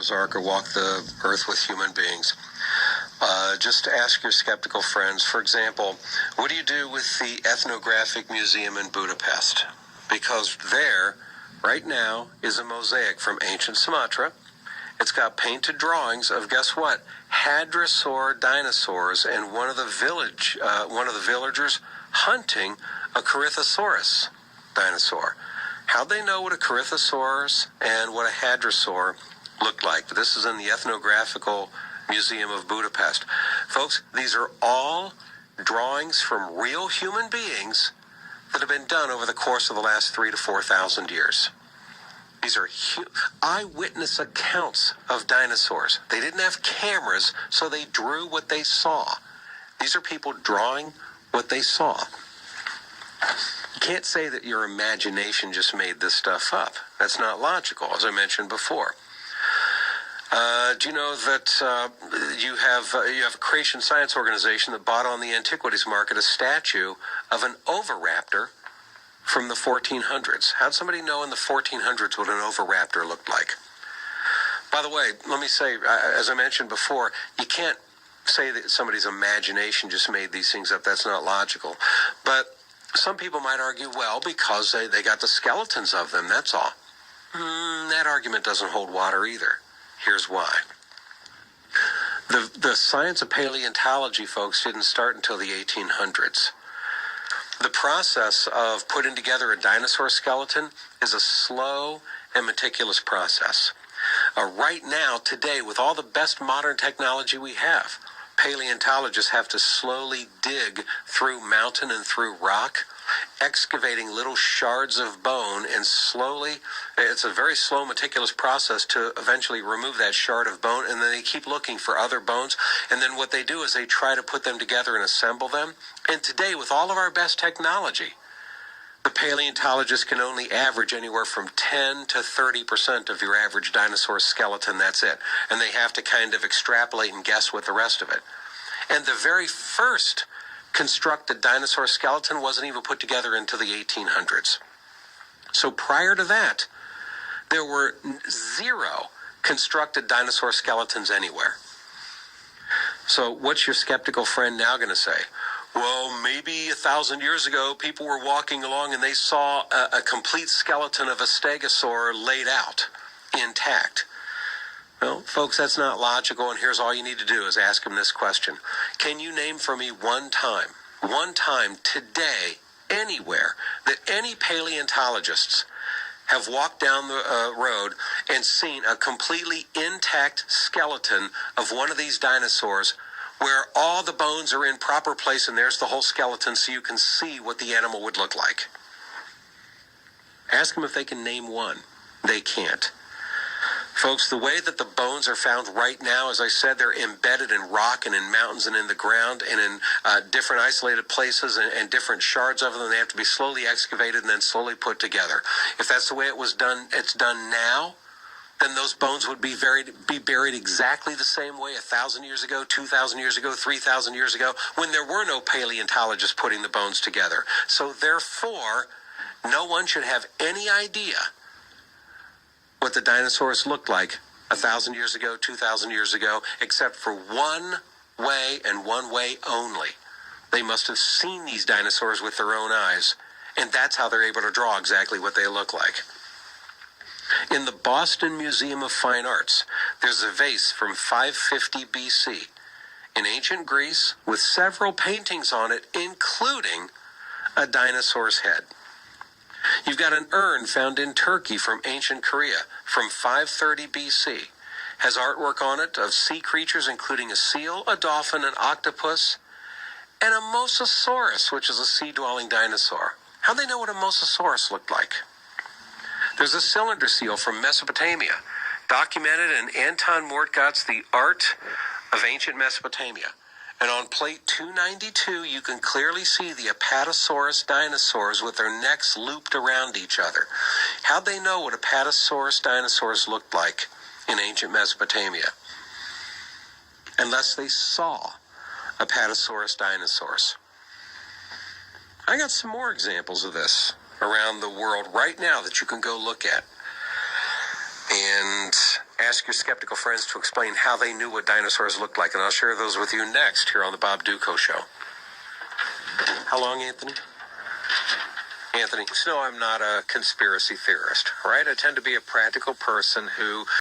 Noah's Ark or walk the earth with human beings. Just ask your skeptical friends. For example, what do you do with the Ethnographic Museum in Budapest? Because there, right now, is a mosaic from ancient Sumatra. It's got painted drawings of, guess what? Hadrosaur dinosaurs, and one of the villagers hunting a Corythosaurus dinosaur. How'd they know what a Corythosaurus and what a Hadrosaur looked like? This is in the Ethnographical Museum of Budapest. Folks, these are all drawings from real human beings that have been done over the course of the last 3,000 to 4,000 years. These are eyewitness accounts of dinosaurs. They didn't have cameras, so they drew what they saw. These are people drawing what they saw. You can't say that your imagination just made this stuff up. That's not logical, as I mentioned before. Do you know that you have a creation science organization that bought on the antiquities market a statue of an oviraptor from the 1400s? How'd somebody know in the 1400s what an oviraptor looked like? By the way, let me say, as I mentioned before, you can't say that somebody's imagination just made these things up. That's not logical. But some people might argue, well, because they got the skeletons of them, that's all. That argument doesn't hold water either. Here's why. The science of paleontology, folks, didn't start until the 1800s. The process of putting together a dinosaur skeleton is a slow and meticulous process. Right now, today, with all the best modern technology we have, paleontologists have to slowly dig through mountain and through rock, excavating little shards of bone, and slowly, it's a very slow, meticulous process to eventually remove that shard of bone, and then they keep looking for other bones, and then what they do is they try to put them together and assemble them. And today, with all of our best technology, the paleontologists can only average anywhere from 10 to 30% of your average dinosaur skeleton. That's it. And they have to kind of extrapolate and guess with the rest of it. And the very first constructed dinosaur skeleton wasn't even put together until the 1800s. So prior to that, there were 0 constructed dinosaur skeletons anywhere. So what's your skeptical friend now going to say? Well, maybe 1,000 years ago, people were walking along and they saw a complete skeleton of a stegosaur laid out, intact. Well, folks, that's not logical, and here's all you need to do is ask him this question. Can you name for me one time today, anywhere, that any paleontologists have walked down the road and seen a completely intact skeleton of one of these dinosaurs where all the bones are in proper place and there's the whole skeleton so you can see what the animal would look like? Ask them if they can name one. They can't. Folks, the way that the bones are found right now, as I said, they're embedded in rock and in mountains and in the ground and in different isolated places and different shards of them. They have to be slowly excavated and then slowly put together. If that's the way it was done, it's done now, then those bones would be buried exactly the same way 1,000 years ago, 2,000 years ago, 3,000 years ago, when there were no paleontologists putting the bones together. So therefore, no one should have any idea what the dinosaurs looked like 1,000 years ago, 2,000 years ago, except for one way and one way only. They must have seen these dinosaurs with their own eyes, and that's how they're able to draw exactly what they look like. In the Boston Museum of Fine Arts, there's a vase from 550 BC in ancient Greece with several paintings on it, including a dinosaur's head. You've got an urn found in Turkey from ancient Korea from 530 BC. Has artwork on it of sea creatures, including a seal, a dolphin, an octopus, and a mosasaurus, which is a sea-dwelling dinosaur. How'd they know what a mosasaurus looked like? There's a cylinder seal from Mesopotamia, documented in Anton Mortgott's The Art of Ancient Mesopotamia. And on plate 292, you can clearly see the Apatosaurus dinosaurs with their necks looped around each other. How'd they know what Apatosaurus dinosaurs looked like in ancient Mesopotamia? Unless they saw Apatosaurus dinosaurs. I got some more examples of this around the world right now that you can go look at. And Ask your skeptical friends to explain how they knew what dinosaurs looked like, and I'll share those with you next here on the Bob Duco Show. How long, Anthony? Anthony, no, I'm not a conspiracy theorist, right? I tend to be a practical person who